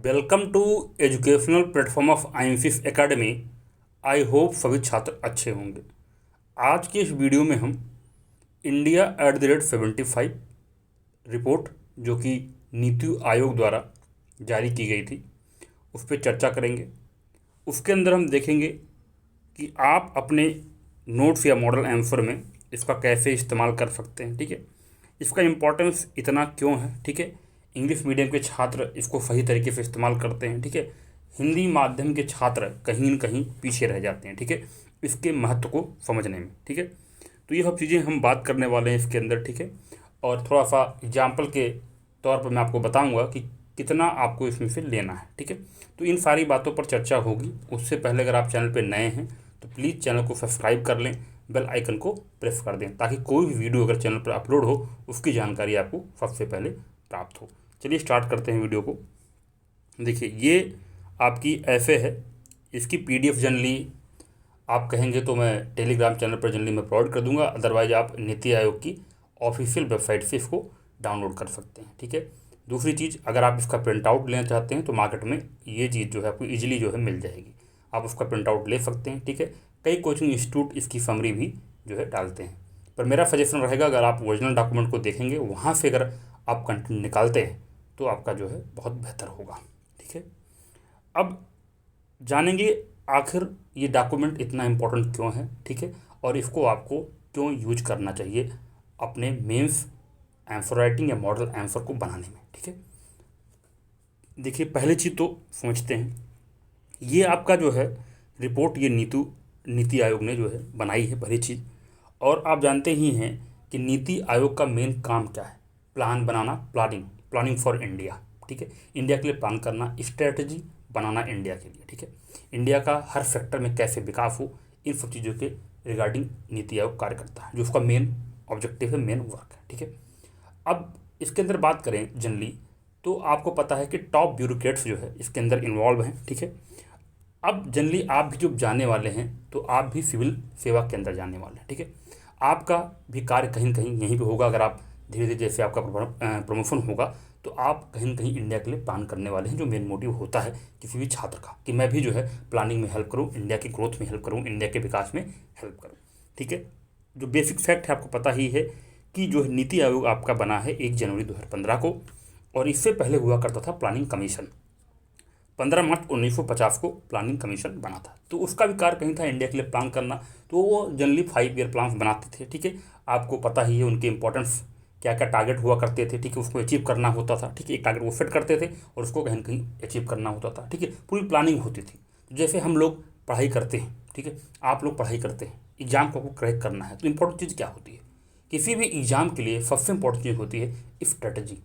Welcome to educational platform of आईएमफिस academy. I hope सभी छात्र अच्छे होंगे। आज की इस वीडियो में हम इंडिया @75 रिपोर्ट जो कि नीति आयोग द्वारा जारी की गई थी उस पर चर्चा करेंगे। उसके अंदर हम देखेंगे कि आप अपने नोट्स या मॉडल आंसर में इसका कैसे इस्तेमाल कर सकते हैं। ठीक है, इसका इम्पोर्टेंस इतना क्यों है। ठीक है, इंग्लिश मीडियम के छात्र इसको सही तरीके से इस्तेमाल करते हैं। ठीक है, हिंदी माध्यम के छात्र कहीं न कहीं पीछे रह जाते हैं। ठीक है, इसके महत्व को समझने में। ठीक है, तो ये सब चीज़ें हम बात करने वाले हैं इसके अंदर। ठीक है, और थोड़ा सा एग्जाम्पल के तौर पर मैं आपको बताऊंगा कि कितना आपको इसमें से लेना है। ठीक है, तो इन सारी बातों पर चर्चा होगी। उससे पहले अगर आप चैनल पर नए हैं तो प्लीज़ चैनल को सब्सक्राइब कर लें, बेल आइकन को प्रेस कर दें ताकि कोई भी वीडियो अगर चैनल पर अपलोड हो उसकी जानकारी आपको सबसे पहले प्राप्त हो। चलिए स्टार्ट करते हैं वीडियो को। देखिए, ये आपकी ऐसे है। इसकी पीडीएफ जनरली आप कहेंगे तो मैं टेलीग्राम चैनल पर जनरली मैं प्रोवाइड कर दूंगा, अदरवाइज आप नीति आयोग की ऑफिशियल वेबसाइट से इसको डाउनलोड कर सकते हैं। ठीक है, दूसरी चीज़, अगर आप इसका प्रिंट आउट लेना चाहते हैं तो मार्केट में ये चीज़ जो है आपको ईजिली जो है मिल जाएगी, आप उसका प्रिंट आउट ले सकते हैं। ठीक है, कई कोचिंग इंस्टीट्यूट इसकी समरी भी जो है डालते हैं, पर मेरा सजेशन रहेगा अगर आप ओरिजिनल डॉक्यूमेंट को देखेंगे वहाँ से अगर आप कंटेंट निकालते हैं तो आपका जो है बहुत बेहतर होगा। ठीक है, अब जानेंगे आखिर ये डॉक्यूमेंट इतना इम्पोर्टेंट क्यों है। ठीक है, और इसको आपको क्यों यूज करना चाहिए अपने मेंस आंसर राइटिंग या मॉडल आंसर को बनाने में। ठीक है, देखिए पहली चीज़ तो समझते हैं, ये आपका जो है रिपोर्ट ये नीति आयोग ने जो है बनाई है पहली चीज़। और आप जानते ही हैं कि नीति आयोग का मेन काम क्या है, plan banana, planning for India. ठीक है, इंडिया के लिए प्लान करना, स्ट्रेटजी बनाना इंडिया के लिए। ठीक है, इंडिया का हर सेक्टर में कैसे विकास हो, इन सब चीज़ों के रिगार्डिंग नीति आयोग कार्य करता है, जो उसका मेन ऑब्जेक्टिव है, मेन वर्क है। ठीक है, अब इसके अंदर बात करें जनरली तो आपको पता है कि टॉप ब्यूरोक्रेट्स जो है इसके अंदर इन्वॉल्व हैं। ठीक है, अब जनरली आप भी जब जाने वाले हैं तो आप भी सिविल सेवा के अंदर जाने वाले हैं। ठीक है, आपका भी कार्य कहीं न कहीं यहीं पे होगा। अगर आप धीरे धीरे जैसे आपका प्रमोशन होगा तो आप कहीं न कहीं इंडिया के लिए प्लान करने वाले हैं, जो मेन मोटिव होता है किसी भी छात्र का कि मैं भी जो है प्लानिंग में हेल्प करूँ, इंडिया की ग्रोथ में हेल्प करूँ, इंडिया के विकास में हेल्प करूँ। ठीक है, जो बेसिक फैक्ट है आपको पता ही है कि जो है नीति आयोग आपका बना है 1 जनवरी 2015 को, और इससे पहले हुआ करता था प्लानिंग कमीशन। 15 मार्च 1950 को प्लानिंग कमीशन बना था, तो उसका भी कार्य कहीं था इंडिया के लिए प्लान करना। तो वो जनरली 5 ईयर प्लान बनाते थे। ठीक है, आपको पता ही है उनके इंपॉर्टेंस क्या क्या टारगेट हुआ करते थे। ठीक है, उसको अचीव करना होता था। ठीक है, एक टारगेट वो सेट करते थे और उसको कहीं न कहीं अचीव करना होता था। ठीक है, पूरी प्लानिंग होती थी। जैसे हम लोग पढ़ाई करते हैं, ठीक है, आप लोग पढ़ाई करते हैं, एग्जाम को आपको क्रैक करना है तो इंपॉर्टेंट चीज़ क्या होती है, किसी भी एग्जाम के लिए सबसे इंपॉर्टेंट चीज़ होती है स्ट्रेटजी।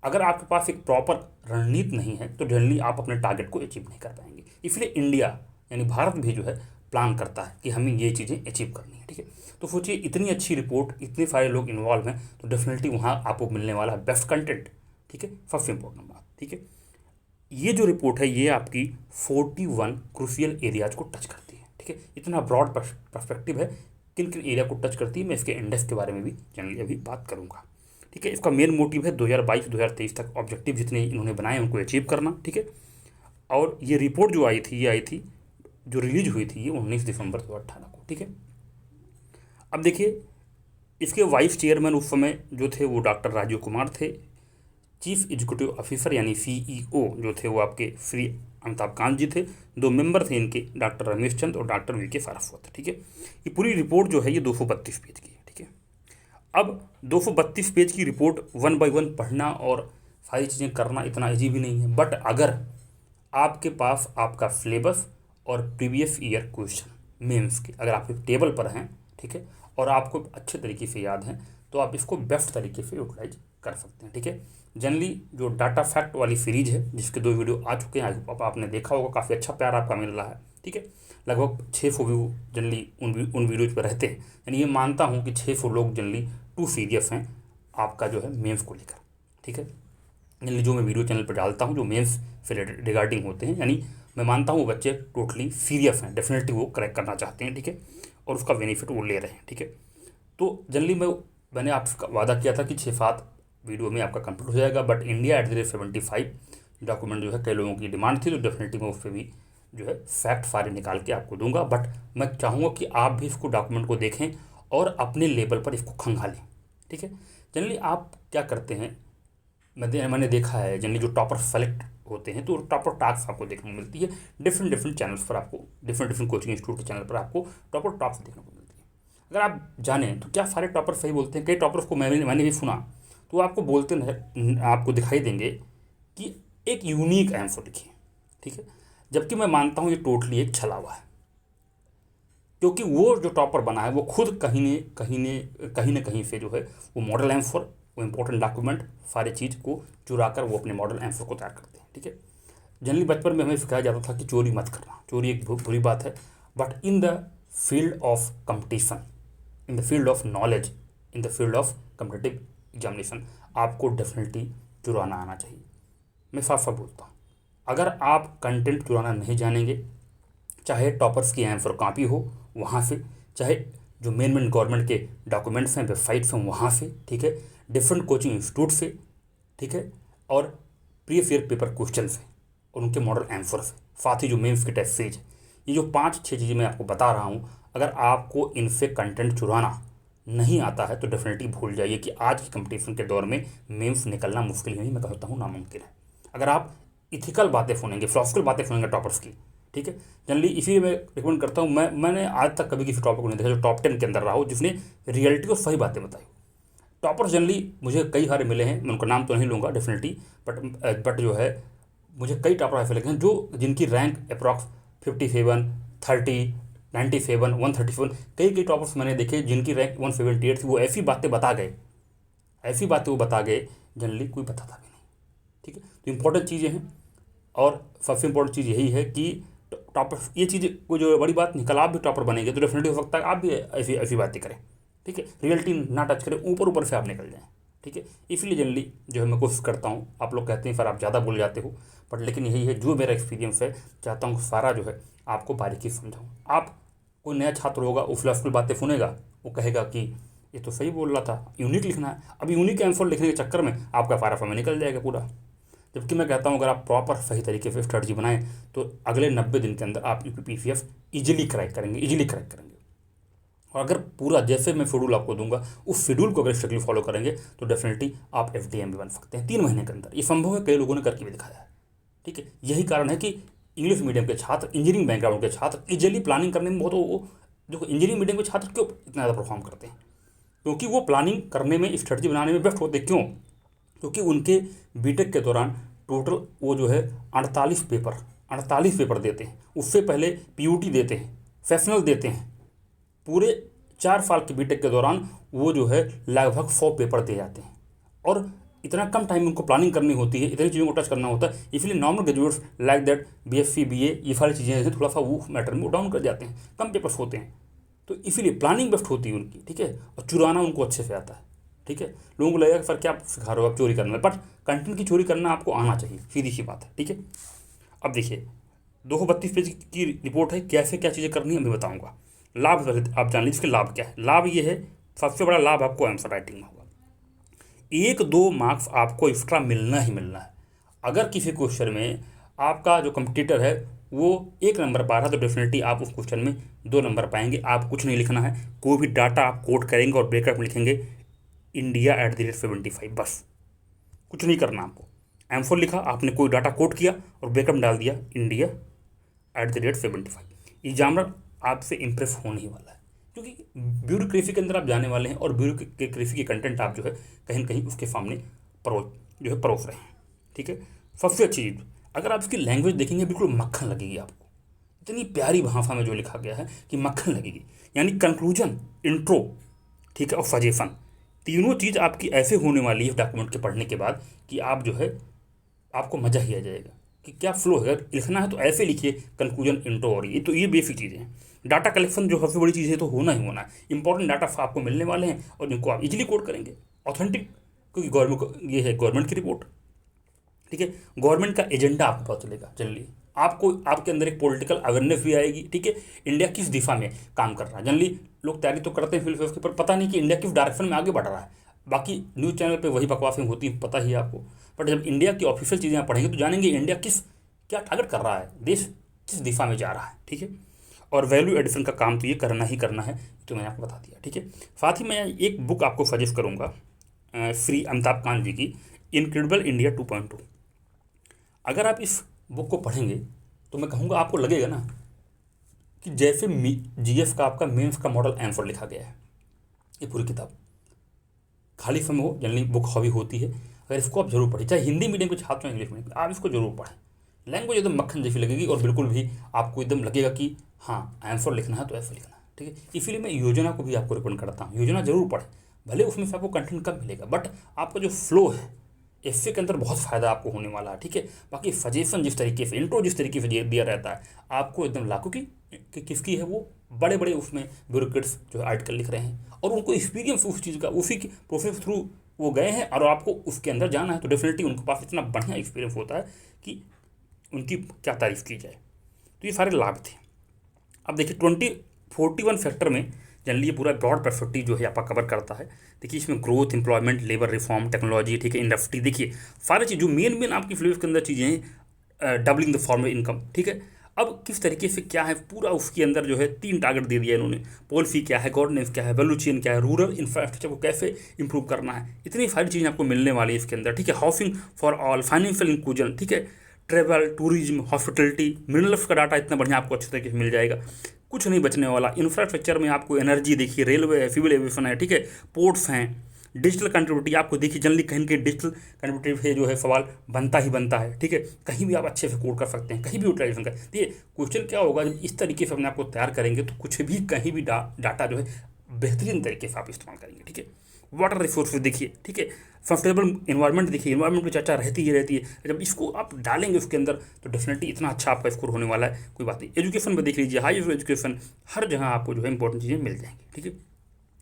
अगर आपके पास एक प्रॉपर रणनीति नहीं है तो जनरली आप अपने टारगेट को अचीव नहीं कर पाएंगे। इसलिए इंडिया यानी भारत भी जो है प्लान करता है कि हमें ये चीज़ें अचीव करनी है। ठीक है, तो सोचिए इतनी अच्छी रिपोर्ट, इतने सारे लोग इन्वॉल्व हैं, तो डेफिनेटली वहाँ आपको मिलने वाला है बेस्ट कंटेंट। ठीक है, सबसे इंपॉर्टेंट बात। ठीक है, ये जो रिपोर्ट है ये आपकी 41 क्रूशियल एरियाज को टच करती है। ठीक है, इतना ब्रॉड पर्सपेक्टिव है, किन किन एरिया को टच करती है, मैं इसके इंडेक्स के बारे में भी जनरली अभी बात करूँगा। ठीक है, इसका मेन मोटिव है 2022-2023 तक ऑब्जेक्टिव जितने इन्होंने बनाए उनको अचीव करना। ठीक है, और ये रिपोर्ट जो आई थी, ये आई थी जो रिलीज हुई थी ये 19 दिसंबर 2018 को। ठीक है, अब देखिए इसके वाइस चेयरमैन उस समय जो थे वो डॉक्टर राजीव कुमार थे। चीफ एग्जीक्यूटिव ऑफिसर यानी सीईओ जो थे वो आपके श्री अमिताभ कांत जी थे। 2 मेंबर थे इनके, डॉक्टर रमेश चंद और डॉक्टर वी के सारस्वत। ठीक है, ये पूरी रिपोर्ट जो है ये 232 पेज की है। ठीक है, अब 232 पेज की रिपोर्ट 1 बाय 1 पढ़ना और सारी चीज़ें करना इतना ईजी भी नहीं है, बट अगर आपके पास आपका सिलेबस और प्रीवियस ईयर क्वेश्चन मेंस के अगर आपके टेबल पर हैं, ठीक है, और आपको अच्छे तरीके से याद हैं तो आप इसको बेस्ट तरीके से यूटिलाइज कर सकते हैं। ठीक है, जनरली जो डाटा फैक्ट वाली सीरीज है जिसके 2 वीडियो आ चुके हैं, आई होप आपने देखा होगा, काफ़ी अच्छा प्यार आपका मिल रहा है। ठीक है, लगभग 600 व्यू जनरली उन वीडियोज़ पर रहते हैं, यानी ये मानता हूँ कि 600 लोग जनरली टू सीरियस हैं आपका जो है मेंस को लेकर। ठीक है, जनरली जो मैं वीडियो चैनल पर डालता हूँ जो मेंस से रिगार्डिंग होते हैं, यानी मैं मानता हूँ बच्चे टोटली सीरियस हैं, डेफिनेटली वो क्रैक करना चाहते हैं। ठीक है, और उसका बेनिफिट वो ले रहे हैं। ठीक है, तो जनरली मैंने आपका वादा किया था कि 6-7 वीडियो में आपका कंप्लीट हो जाएगा, बट इंडिया @75 डॉक्यूमेंट जो है कई लोगों की डिमांड थी, तो डेफिनेटली मैं उस पर भी जो है फैक्ट सारे निकाल के आपको दूंगा। बट मैं चाहूँगा कि आप भी इसको डॉक्यूमेंट को देखें और अपने लेवल पर इसको खंगालें, ठीक है। जनरली आप क्या करते हैं, मैंने देखा है जनरली जो टॉपर सेलेक्ट होते हैं तो टॉपर टास्क आपको देखने को मिलती है डिफरेंट डिफरेंट चैनल्स पर, आपको डिफरेंट कोचिंग इंस्टीट्यूट के चैनल पर आपको टॉपर टास्क देखने को मिलती है। अगर आप जानें तो क्या सारे टॉपर सही बोलते हैं? कई टॉपर्स को मैंने भी सुना, तो आपको बोलते आपको दिखाई देंगे कि एक यूनिक आंसर लिखिए, ठीक है। जबकि मैं मानता हूँ ये टोटली एक छलावा है, क्योंकि वो जो टॉपर बना है वो खुद कहीं न कहीं से जो है वो मॉडल आंसर, वो इंपॉर्टेंट डॉक्यूमेंट सारी चीज़ को चुरा कर वो अपने मॉडल आंसर को तैयार करते हैं, ठीक है। जनरली बचपन में हमें सिखाया जाता था कि चोरी मत करना, चोरी एक बुरी बात है, but in the field of competition, in the field of knowledge, in the field of competitive examination आपको डेफिनेटली चुराना आना चाहिए। मैं साफ साफ बोलता हूँ, अगर आप कंटेंट चुराना नहीं जानेंगे, चाहे टॉपर्स की आंसर कॉपी हो वहाँ से, चाहे जो मेन गवर्नमेंट के डॉक्यूमेंट्स हैं वेबसाइट्स हैं वहाँ से, ठीक है, डिफरेंट कोचिंग इंस्टीट्यूट से, ठीक है, और प्रीवियस ईयर पेपर क्वेश्चन से और उनके मॉडल आंसर से, साथ ही जो मेंस के टेस्ट सीरीज, ये जो 5-6 चीज़ें मैं आपको बता रहा हूँ, अगर आपको इनसे कंटेंट चुराना नहीं आता है तो डेफिनेटली भूल जाइए कि आज की कंपटीशन के दौर में मेंस निकलना मुश्किल ही नहीं, मैं कहता हूँ नामुमकिन है। अगर आप इथिकल बातें सुनेंगे, फिलोसफिकल बातें सुनेंगे टॉपर्स की, ठीक है, जनरली इसीलिए मैं रिकमेंड करता हूँ, मैंने आज तक कभी किसी टॉपर को नहीं देखा जो टॉप 10 के अंदर रहा हो जिसने रियलिटी और सही बातें बताई। टॉपर्स जनरली मुझे कई सारे मिले हैं, मैं उनका नाम तो नहीं लूँगा डेफिनेटली, बट जो है मुझे कई टॉपर ऐसे लगे हैं जो जिनकी रैंक अप्रॉक्स 57, 30, 97, 137, कई टॉपर्स मैंने देखे जिनकी रैंक 178 थी। वो ऐसी बातें बता गए, ऐसी बातें वो बता गए जनरली कोई बताता भी नहीं, ठीक है। तो इंपॉर्टेंट चीज़ें हैं, और सबसे इंपॉर्टेंट चीज़ यही है कि टॉपर, ये चीज़ कोई जो बड़ी बात नहीं, कल आप भी टॉपर बनेंगे तो डेफिनेटली हो सकता है आप भी ऐसी ऐसी बातें करें, ठीक है, रियलिटी ना टच करें, ऊपर ऊपर से आप निकल जाएं, ठीक है। इसलिए जनरली जो है मैं कोशिश करता हूँ, आप लोग कहते हैं सर आप ज़्यादा बोल जाते हो, बट लेकिन यही है जो मेरा एक्सपीरियंस है, चाहता हूँ सारा जो है आपको बारीकी समझाऊँ। आप कोई नया छात्र होगा, वो फिलोसफिकल बातें सुनेगा, वो कहेगा कि ये तो सही बोल रहा था, यूनिक लिखना है, अब यूनिक आंसर लिखने के चक्कर में आपका सारा समय निकल जाएगा पूरा। जबकि मैं कहता हूँ अगर आप प्रॉपर सही तरीके से स्ट्रेटजी बनाएं तो अगले 90 दिन के अंदर आप UPPCF ईजिली क्रैक करेंगे। और अगर पूरा जैसे मैं शेड्यूल आपको दूंगा उस शेड्यूल को अगर स्ट्रिक्टली फॉलो करेंगे तो डेफिनेटली आप FDM भी बन सकते हैं 3 महीने के अंदर। ये संभव है, कई लोगों ने करके भी दिखाया है, ठीक है। यही कारण है कि इंग्लिश मीडियम के छात्र, इंजीनियरिंग बैकग्राउंड के छात्र ईजिली प्लानिंग करने में बहुत, वो जो इंजीनियरिंग मीडियम के छात्र क्यों इतना ज़्यादा परफॉर्म करते हैं, क्योंकि वो प्लानिंग करने में, स्ट्रेटजी बनाने में बेस्ट होते हैं। क्यों? क्योंकि उनके बीटेक के दौरान टोटल वो जो है 48 पेपर देते हैं, उससे पहले PUT देते हैं, सेशनल देते हैं, पूरे 4 साल के बीटेक के दौरान वो जो है लगभग 100 पेपर दे जाते हैं, और इतना कम टाइम में उनको प्लानिंग करनी होती है, इतनी चीज़ों को टच करना होता है। इसलिए normal graduates like that BSc BA ये सारी चीज़ें हैं, थोड़ा सा वो मैटर में वो डाउन कर जाते हैं, कम पेपर्स होते हैं, तो इसीलिए प्लानिंग बेस्ट होती है उनकी, ठीक है। और चुराना उनको अच्छे से आता है, ठीक है। लोगों को लगेगा कि सर क्या सिखा रहे हो आप चोरी करना, बट कंटेंट की चोरी करना आपको आना चाहिए, सीधी सी बात है, ठीक है। अब देखिए 232 पेज की रिपोर्ट है, कैसे क्या चीज़ें करनी है मैं बताऊंगा। लाभ आप जान लीजिए, इसके लाभ क्या है। लाभ ये है, सबसे बड़ा लाभ आपको आंसर राइटिंग में होगा, 1-2 मार्क्स आपको एक्स्ट्रा मिलना ही मिलना है। अगर किसी क्वेश्चन में आपका जो कंपटीटर है वो 1 नंबर पा रहा है तो डेफिनेटली आप उस क्वेश्चन में 2 नंबर पाएंगे। आप कुछ नहीं लिखना है, कोई भी डाटा आप कोट करेंगे और ब्रेकअप में लिखेंगे India@75, बस कुछ नहीं करना आपको। आंसर लिखा आपने, कोई डाटा कोट किया और ब्रेकअप डाल दिया India@75। एग्जामिनर आपसे इम्प्रेस होने ही वाला है, क्योंकि ब्यूरोक्रेसी के अंदर आप जाने वाले हैं और ब्यूरोक्रेसी के कंटेंट आप जो है कहीं न कहीं उसके सामने परोस रहे हैं, ठीक है। सबसे अच्छी चीज़, अगर आप इसकी लैंग्वेज देखेंगे बिल्कुल मक्खन लगेगी आपको, इतनी प्यारी भाषा में जो लिखा गया है कि मक्खन लगेगी। यानी कंक्लूजन, इंट्रो, ठीक है, और सजेशन, तीनों चीज़ आपकी ऐसे होने वाली है डॉक्यूमेंट के पढ़ने के बाद कि आप जो है आपको मज़ा ही आ जाएगा कि क्या फ्लो है। अगर लिखना है तो ऐसे लिखिए, कंक्लूजन, इंट्रो, और ये बेसिक चीज़ें हैं। डाटा कलेक्शन जो सबसे बड़ी चीज़ है तो होना ही होना है, इंपॉर्टेंट डाटा आपको मिलने वाले हैं और जिनको आप इजीली कोड करेंगे, ऑथेंटिक, क्योंकि गवर्नमेंट ये है गवर्नमेंट की रिपोर्ट, ठीक है। गवर्नमेंट का एजेंडा आपको पता चलेगा जनरली, आपको आपके अंदर एक पॉलिटिकल अवेयरनेस भी आएगी, ठीक है। इंडिया किस दिशा में काम कर रहा है, जनरली लोग तैयारी तो करते हैं फिलोसफी पर, पता नहीं कि इंडिया किस डायरेक्शन में आगे बढ़ रहा है। बाकी न्यूज़ चैनल पे वही बकवासें होती हैं, पता ही है आपको। बट जब इंडिया की ऑफिशियल चीज़ें आप पढ़ेंगे तो जानेंगे इंडिया क्या टारगेट कर रहा है, देश किस दिशा में जा रहा है, ठीक है। और वैल्यू एडिशन का काम तो ये करना ही करना है, तो मैंने आपको बता दिया, ठीक है। साथ ही मैं एक बुक आपको सजेस्ट करूँगा, श्री अमिताभ कांत जी की, इनक्रेडिबल इंडिया 2.2। अगर आप इस बुक को पढ़ेंगे तो मैं कहूँगा आपको लगेगा ना कि जैसे जीएस का आपका मेंस का मॉडल आंसर लिखा गया है। ये पूरी किताब खाली समय हो, जनरली बुक हॉबी होती है, अगर इसको आप जरूर पढ़ें, चाहे हिंदी मीडियम के छात्र हो, इंग्लिश मीडियम, आप इसको जरूर पढ़ें। लैंग्वेज एकदम मक्खन जैसी लगेगी और बिल्कुल भी आपको एकदम लगेगा कि हाँ आंसर लिखना है तो ऐसा लिखना है, ठीक है। इसीलिए मैं योजना को भी आपको रिकमेंड करता हूँ, योजना जरूर पढ़ें, भले उसमें से आपको कंटेंट कम मिलेगा बट आपका जो फ्लो है इससे के अंदर बहुत फ़ायदा आपको होने वाला है, ठीक है। बाकी सजेशन जिस तरीके से, इंट्रो जिस तरीके से दिया रहता है आपको एकदम लागू कि किसकी है वो बड़े बड़े उसमें ब्यूरोक्रेट्स जो है आर्टिकल लिख रहे हैं और उनको एक्सपीरियंस उस चीज़ का, उसी के प्रोसेस थ्रू वो गए हैं और आपको उसके अंदर जाना है, तो डेफिनेटली उनके पास इतना बढ़िया एक्सपीरियंस होता है कि उनकी क्या तारीफ़ की जाए। तो ये सारे लाभ थे। अब देखिए 41 फैक्टर में जनरली ये पूरा ब्रॉड पर्सपेक्टिव जो है आपका कवर करता है। देखिए इसमें growth, employment, labour reform, technology, ठीक है, इंडस्ट्री, देखिए सारी चीज़ जो मेन आपकी सिलेबस के अंदर चीज़ें हैं, डबलिंग द फॉर्मल इनकम, ठीक है। अब किस तरीके से क्या है पूरा उसके अंदर जो है 3 टारगेट दे दिया इन्होंने, पॉलिसी क्या है, गवर्नेंस क्या है, वैल्यू चेन क्या है, रूरल इंफ्रास्ट्रक्चर को कैसे इंप्रूव करना है, इतनी सारी चीज़ें आपको मिलने वाली है इसके अंदर, ठीक है। Housing for all, financial inclusion, ठीक है, ट्रेवल, टूरिज्म, हॉस्पिटलिटी, मिनरल्स का डाटा इतना बढ़िया आपको अच्छे तरीके से मिल जाएगा, कुछ नहीं बचने वाला। इंफ्रास्ट्रक्चर में आपको एनर्जी देखिए, रेलवे है, सिविल एविएशन है, ठीक है, पोर्ट्स हैं, डिजिटल कनेक्टिविटी आपको देखिए जनरली कहीं कहीं डिजिटल कनेक्टिविटी है जो है सवाल बनता ही बनता है, ठीक है। कहीं भी आप अच्छे से कोड कर सकते हैं, कहीं भी यूटिलाइजेशन कर, देखिए क्वेश्चन क्या होगा जब इस तरीके से अपने आपको तैयार करेंगे तो कुछ भी कहीं भी डाटा जो है बेहतरीन तरीके से आप इस्तेमाल करेंगे, ठीक है। वाटर रिसोर्स देखिए, ठीक है, सस्टेनेबल इन्वायरमेंट देखिए, इन्वायरमेंट की चर्चा रहती ही रहती है, जब इसको आप डालेंगे उसके अंदर तो डेफिनेटली इतना अच्छा आपका स्कोर होने वाला है, कोई बात नहीं। एजुकेशन में देख लीजिए, हाई एजुकेशन, हर जगह आपको जो है इंपॉर्टेंट चीज़ें मिल जाएंगी, ठीक है।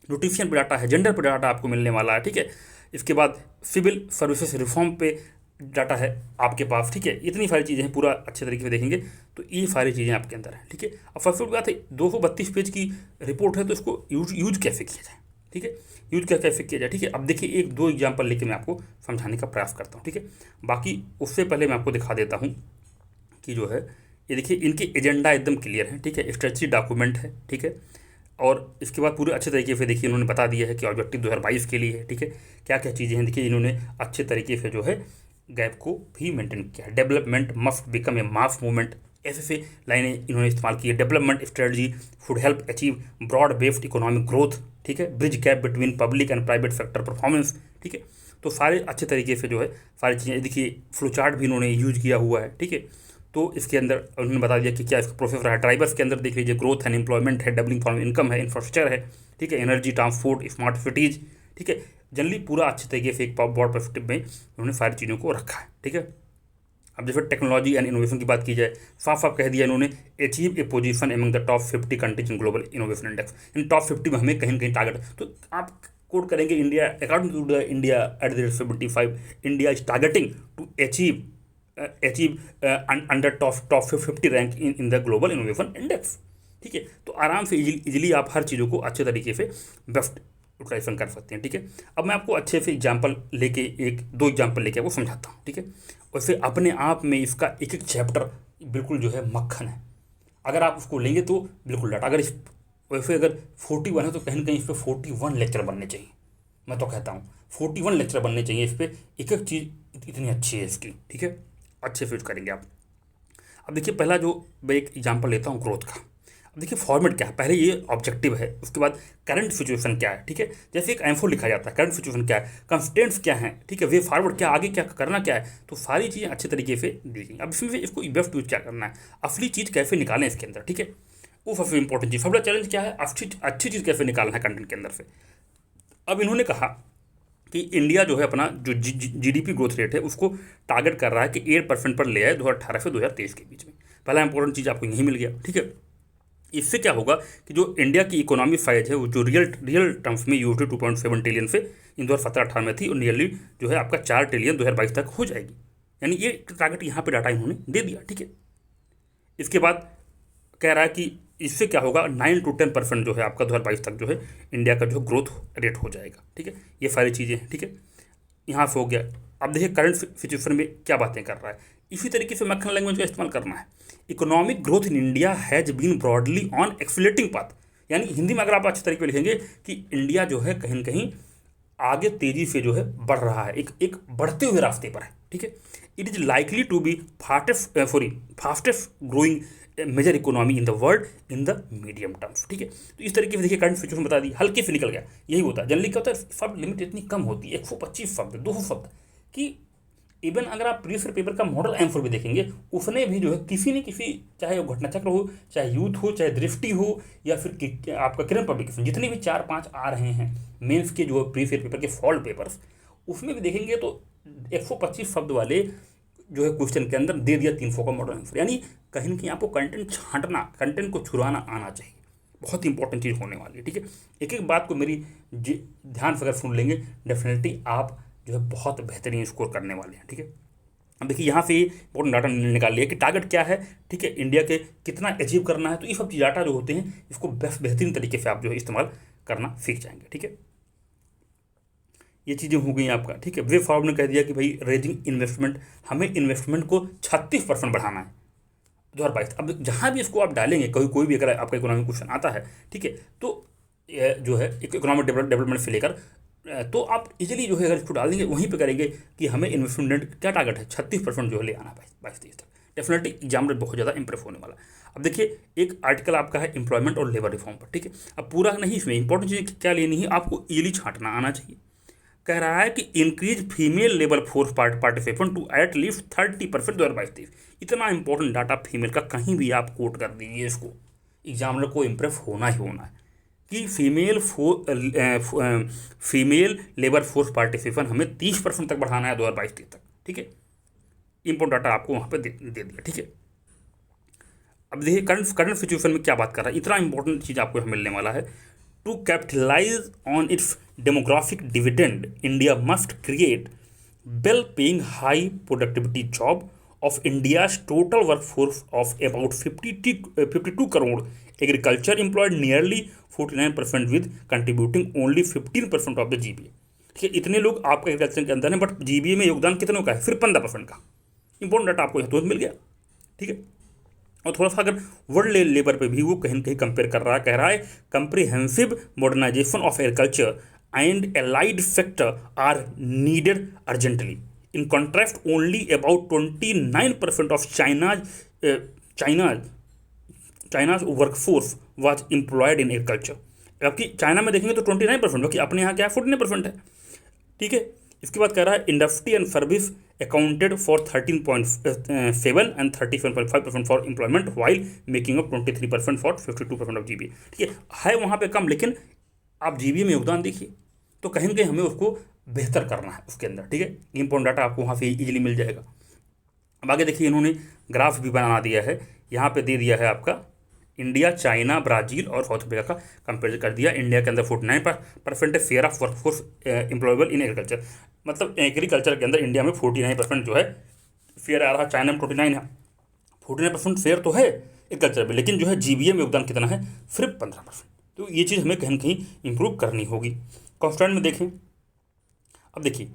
न्यूट्रिशन पे डाटा है, जेंडर पे डाटा आपको मिलने वाला है, ठीक है। इसके बाद सिविल सर्विसेज रिफॉर्म पे डाटा है आपके पास, ठीक है। इतनी सारी चीज़ें हैं, पूरा अच्छे तरीके से देखेंगे तो ये सारी चीज़ें आपके अंदर हैं, ठीक है। अब सबसे बड़ी बात है 232 पेज की रिपोर्ट है तो इसको यूज कैसे किया जाए, ठीक है, यूज कैसे किया जाए, ठीक है। अब देखिए 1-2 एग्जाम्पल लेके मैं आपको समझाने का प्रयास करता हूँ, ठीक है। बाकी उससे पहले मैं आपको दिखा देता हूँ कि जो है ये देखिए इनके एजेंडा एकदम क्लियर है, ठीक है, स्ट्रेटजी डॉक्यूमेंट है, ठीक है। और इसके बाद पूरे अच्छे तरीके से देखिए इन्होंने बता दिया है कि ऑब्जेक्टिव 2022 के लिए है, ठीक है, क्या क्या चीज़ें हैं। देखिए इन्होंने अच्छे तरीके से जो है गैप को भी मेंटेन किया है। Development must become a mass movement, ऐसे लाइनें इन्होंने इस्तेमाल की है। Development strategy should help achieve broad based economic growth, ठीक है, bridge gap between public and private sector performance, ठीक है। तो सारे अच्छे तरीके से जो है सारी चीज़ें देखिए, फ्लो चार्ट भी इन्होंने यूज किया हुआ है, ठीक है। तो इसके अंदर उन्होंने बता दिया कि क्या इसका प्रोसेस रहा है। ड्राइवर्स के अंदर देख लीजिए, ग्रोथ एंड एम्प्लॉयमेंट है, डबलिंग फॉर्म इनकम है, इंफ्रास्ट्रक्चर है, ठीक है, एनर्जी, ट्रांसपोर्ट, स्मार्ट सिटीज़, ठीक है। जनरली पूरा अच्छे तरीके से एक ब्रॉड पर्सपेक्टिव में उन्होंने सारी चीज़ों को रखा है, ठीक है। अब जैसे टेक्नोलॉजी एंड इनोवेशन की बात की जाए, साफ साफ कह दिया इन्होंने, achieve a position among the top 50 countries in global innovation index. In top 50 में हमें कहीं ना कहीं टारगेट, तो आप कोड करेंगे India according to the India at the rate 75, India is targeting to achieve under top 50 rank in the global innovation index, ठीक है। तो आराम से इजीली आप हर चीज़ों को अच्छे तरीके से बेस्ट यूटिलाइजेशन कर सकते हैं, ठीक है। अब मैं आपको अच्छे से एग्जाम्पल लेके 1-2 एग्जाम्पल लेके आपको समझाता हूँ, ठीक है। वैसे अपने आप में इसका एक एक चैप्टर बिल्कुल जो है मक्खन है, अगर आप उसको लेंगे तो बिल्कुल डाटा, अगर इस वैसे अगर 41 है तो कहीं ना कहीं इस पर 41 लेक्चर बनने चाहिए, मैं तो कहता हूँ 41 लेक्चर बनने चाहिए इस पर, एक एक चीज़ इतनी अच्छी है इसकी, ठीक है, अच्छे से यूज करेंगे आप। अब देखिए पहला जो मैं एक एग्जाम्पल लेता हूँ ग्रोथ का। अब देखिए फॉर्मेट क्या है, पहले ये ऑब्जेक्टिव है, उसके बाद करंट सिचुएशन क्या है, ठीक है, जैसे एक एम4 लिखा जाता है, करंट सिचुएशन क्या है, कंस्टेंट्स क्या है, ठीक है, वे फॉरवर्ड क्या, आगे क्या करना क्या है, तो सारी चीज़ें अच्छे तरीके से दी गई। अब इसमें से इसको बेस्ट यूज क्या करना है, असली चीज़ कैसे निकालें इसके अंदर, ठीक है, वो सबसे इंपॉर्टेंट चीज़। सबसे चैलेंज क्या है, अच्छी चीज़ कैसे निकालना है कंटेंट के अंदर से। अब इन्होंने कहा कि इंडिया जो है अपना जो जीडीपी ग्रोथ रेट है उसको टारगेट कर रहा है कि 8% पर ले आए 2018 से 2023 के बीच में। पहला इंपॉर्टेंट चीज़ आपको यही मिल गया, ठीक है। इससे क्या होगा कि जो इंडिया की इकोनॉमी साइज है वो जो रियल टर्म्स में यूज 2.7 ट्रिलियन से इन 2017-18 में थी और नियरली जो है आपका 4 ट्रिलियन 2022 तक हो जाएगी, यानी ये टारगेट यहाँ पे डाटा इन्होंने दे दिया, ठीक है। इसके बाद कह रहा है कि इससे क्या होगा, 9 to 10% जो है आपका 2022 तक जो है इंडिया का जो ग्रोथ रेट हो जाएगा। ठीक है, ये सारी चीज़ें हैं। ठीक है, यहाँ से हो गया। अब देखिए करंट सिचुएशन में क्या बातें कर रहा है, इसी तरीके से मक्खन लैंग्वेज का इस्तेमाल करना है। Economic growth in India has been broadly on accelerating path, यानी हिंदी में अगर आप अच्छे तरीके से लिखेंगे कि इंडिया जो है कहीं न कहीं आगे तेजी से जो है बढ़ रहा है, एक बढ़ते हुए रास्ते पर है। ठीक है, it is likely to be fastest growing major economy in the world in the medium terms. ठीक है, तो इस तरीके से देखिए करंट सिचुएशन बता दी, हल्के से निकल गया। यही होता है जनरली, क्या होता है शब्द लिमिट इतनी कम होती है, 125 शब्द 200 शब्द कि इवन अगर आप प्रीवियस पेपर का मॉडल आंसर भी देखेंगे उसने भी जो है किसी न किसी, चाहे वो घटना चक्र हो, चाहे यूथ हो, चाहे दृष्टि हो, या फिर आपका किरण पब्लिकेशन, जितने भी 4-5 आ रहे हैं मेंस के जो प्रीवियस पेपर के फॉल्ट पेपर्स, उसमें भी देखेंगे तो 125 शब्द वाले जो है क्वेश्चन के अंदर दे दिया 300 का मॉडल आंसर। यानी कहीं ना कहीं आपको कंटेंट छांटना, कंटेंट को छुड़ाना आना चाहिए, बहुत इंपॉर्टेंट चीज़ होने वाली है। ठीक है, एक एक बात को मेरी ध्यान से अगर सुन लेंगे डेफिनेटली आप जो है बहुत बेहतरीन स्कोर करने वाले हैं। ठीक है, अब देखिए यहाँ से इंपॉर्टेंट डाटा निकाल लिया कि टारगेट क्या है। ठीक है, इंडिया के कितना अचीव करना है, तो ये सब डाटा जो होते हैं इसको बेहतरीन तरीके से आप जो है इस्तेमाल करना सीख जाएंगे। ठीक है, ये चीज़ें हो गई आपका। ठीक है, वे फॉर्म ने कह दिया कि भाई रेजिंग इन्वेस्टमेंट, हमें इन्वेस्टमेंट को 36% बढ़ाना है 2022। अब जहाँ भी इसको आप डालेंगे, कोई भी अगर आपका इकोनॉमिक क्वेश्चन आता है, ठीक है, तो जो है इकोनॉमिक डेवलपमेंट से लेकर, तो आप इजीली जो है अगर इसको डाल देंगे वहीं पे करेंगे कि हमें इन्वेस्टमेंट क्या टारगेट है 36% जो है ले आना 22-23 तक, डेफिनेटली एग्जाम में बहुत ज़्यादा इंप्रेस होने वाला। अब देखिए एक आर्टिकल आपका है एम्प्लॉयमेंट और लेबर रिफॉर्म पर। ठीक है, अब पूरा नहीं, इसमें इंपॉर्टेंट चीज़ क्या लेनी है, आपको इजीली छांटना आना चाहिए। कह रहा है कि increase female labour force participation to at least 30% 2022-23। इतना इंपॉर्टेंट डाटा फीमेल का कहीं भी आप कोट कर दीजिए, इसको एग्जामिनर को इम्प्रेस होना ही होना है कि फीमेल लेबर फोर्स पार्टिसिपेशन हमें 30% तक बढ़ाना है 2022-23 तक। ठीक है, इंपॉर्टेंट डाटा आपको वहाँ पे दे दिया। ठीक है, अब देखिए करंट सिचुएशन में क्या बात कर रहा है, इतना इंपॉर्टेंट चीज़ आपको यहाँ मिलने वाला है। To capitalise on its demographic dividend, India must create well paying high productivity job of India's total workforce of about 52 crore. Agriculture employed nearly 49% with contributing only 15% of the GBA। ठीक है, इतने लोग आपका एग्रीकल्चर के अंदर हैं, but GBA में योगदान कितनों का है, सिर्फ 15% का। इंपॉर्टेंट डाटा आपको यहाँ तो मिल गया। ठीक है, और थोड़ा सा अगर वर्ल्ड लेवल पे भी वो कहीं न कहीं कंपेयर कर रहा है, कह रहा है comprehensive modernisation of agriculture and allied sector are needed urgently. In contrast, only about 29% of China's workforce was employed in agriculture। जबकि चाइना में देखेंगे तो 29%, बाकी अपने यहाँ क्या है 49% है। ठीक है, इसके बाद कह रहा है industry and service accounted for 13.7 and 37.5% for employment while making up 23% for 52% of GBA। ठीक है वहाँ पे कम, लेकिन आप GBA में योगदान देखिए तो कहीं ना कहीं हमें उसको बेहतर करना है उसके अंदर। ठीक है, इंपॉर्टेंट डाटा आपको वहाँ से इजीली मिल जाएगा। अब आगे देखिए इन्होंने ग्राफ भी बना दिया है, यहाँ पे दे दिया है आपका इंडिया, चाइना, ब्राज़ील और साउथ अफ्रीका का कंपेरिजन कर दिया। इंडिया के अंदर 49% है fair of workforce employable in agriculture, मतलब एग्रीकल्चर के अंदर इंडिया में 49% जो है फेयर आ रहा है, चाइना में 29 है। 49% फेयर तो है एग्रीकल्चर में, लेकिन जो है GBA में योगदान कितना है, सिर्फ 15%। तो ये चीज़ हमें कहीं ना कहीं इंप्रूव करनी होगी। कॉन्स्टेंट में देखें, अब देखिए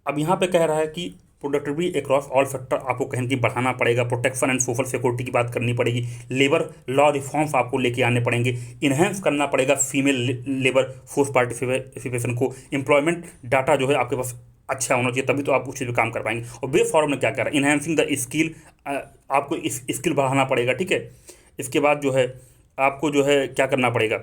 अब यहाँ पे कह रहा है कि प्रोडक्टिविटी अक्रॉस ऑल फैक्टर आपको कहीं की बढ़ाना पड़ेगा, प्रोटेक्शन एंड सोशल सिक्योरिटी की बात करनी पड़ेगी, लेबर लॉ रिफॉर्म्स आपको लेके आने पड़ेंगे, इन्हेंस करना पड़ेगा फीमेल लेबर फोर्स पार्टिसिपेशन को, एम्प्लॉयमेंट डाटा जो है आपके पास अच्छा होना चाहिए, तभी तो आप उस चीज़ पर काम कर पाएंगे। और वे फॉर्म में क्या कह रहा है, इन्हेंसिंग द स्किल, आपको स्किल बढ़ाना पड़ेगा। ठीक है, इसके बाद जो है आपको जो है क्या करना पड़ेगा,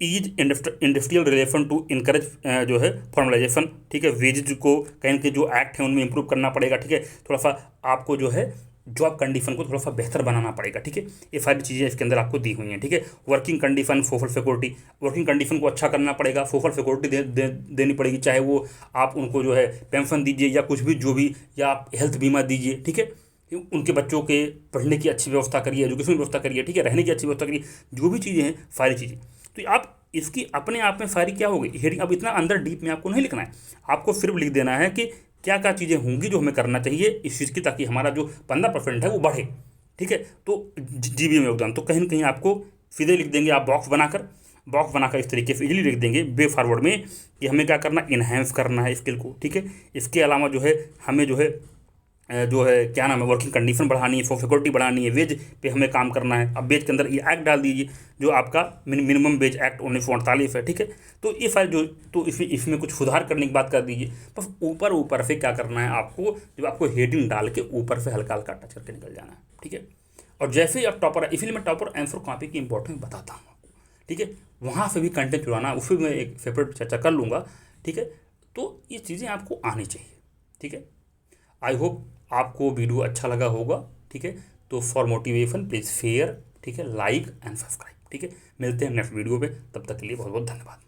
ease industrial relation to encourage जो है फॉर्मलाइजेशन। ठीक है, वेजेज को कहीं के जो एक्ट हैं उनमें इंप्रूव करना पड़ेगा। ठीक है, थोड़ा सा आपको जो है जॉब कंडीशन को थोड़ा सा बेहतर बनाना पड़ेगा। ठीक है, ये सारी चीज़ें इसके अंदर आपको दी हुई हैं। ठीक है, working condition, social security, working condition को अच्छा करना पड़ेगा, सोशल सिक्योरिटी देनी पड़ेगी, चाहे वो आप उनको जो है पेंशन दीजिए या कुछ भी जो भी, या आप हेल्थ बीमा दीजिए। ठीक है, उनके बच्चों के पढ़ने की अच्छी व्यवस्था करिए, एजुकेशन व्यवस्था करिए। ठीक है, रहने की अच्छी व्यवस्था करिए, जो भी चीज़ें हैं सारी चीज़ें। तो आप इसकी अपने आप में सारी क्या होगी हेडिंग, अब इतना अंदर डीप में आपको नहीं लिखना है, आपको सिर्फ लिख देना है कि क्या क्या चीज़ें होंगी जो हमें करना चाहिए इस चीज़ की, ताकि हमारा जो 15% है वो बढ़े। ठीक है, तो GBA में योगदान, तो कहीं ना कहीं आपको सीधे लिख देंगे आप बॉक्स बनाकर इस तरीके से इजीली लिख देंगे वे फॉरवर्ड में कि हमें क्या करना, इन्हेंस करना है स्किल को, ठीक है। इसके अलावा जो है हमें जो है क्या नाम है, वर्किंग कंडीशन बढ़ानी है, फॉर सिक्योरिटी बढ़ानी है, वेज पे हमें काम करना है। अब वेज के अंदर ये एक्ट डाल दीजिए जो आपका मिनिमम वेज एक्ट 1948 है, ठीक है। तो ये फाइल जो तो इसमें कुछ सुधार करने की बात कर दीजिए। बस ऊपर से क्या करना है आपको, जब आपको हेडिंग डाल के ऊपर से हल्का हल्का टच करके निकल जाना है, ठीक है। और जैसे ही आप टॉपर, इसीलिए मैं टॉपर आंसर कॉपी की इंपॉर्टेंस बताता हूँ आपको, ठीक है। वहाँ से भी कंटेंट चुराना, उसमें मैं एक सेपरेट चर्चा कर लूँगा, ठीक है। तो ये चीज़ें आपको आनी चाहिए, ठीक है। आई होप आपको वीडियो अच्छा लगा होगा, ठीक है। तो फॉर मोटिवेशन प्लीज़ शेयर, ठीक है, लाइक एंड सब्सक्राइब, ठीक है। मिलते हैं नेक्स्ट वीडियो पे, तब तक के लिए बहुत बहुत धन्यवाद।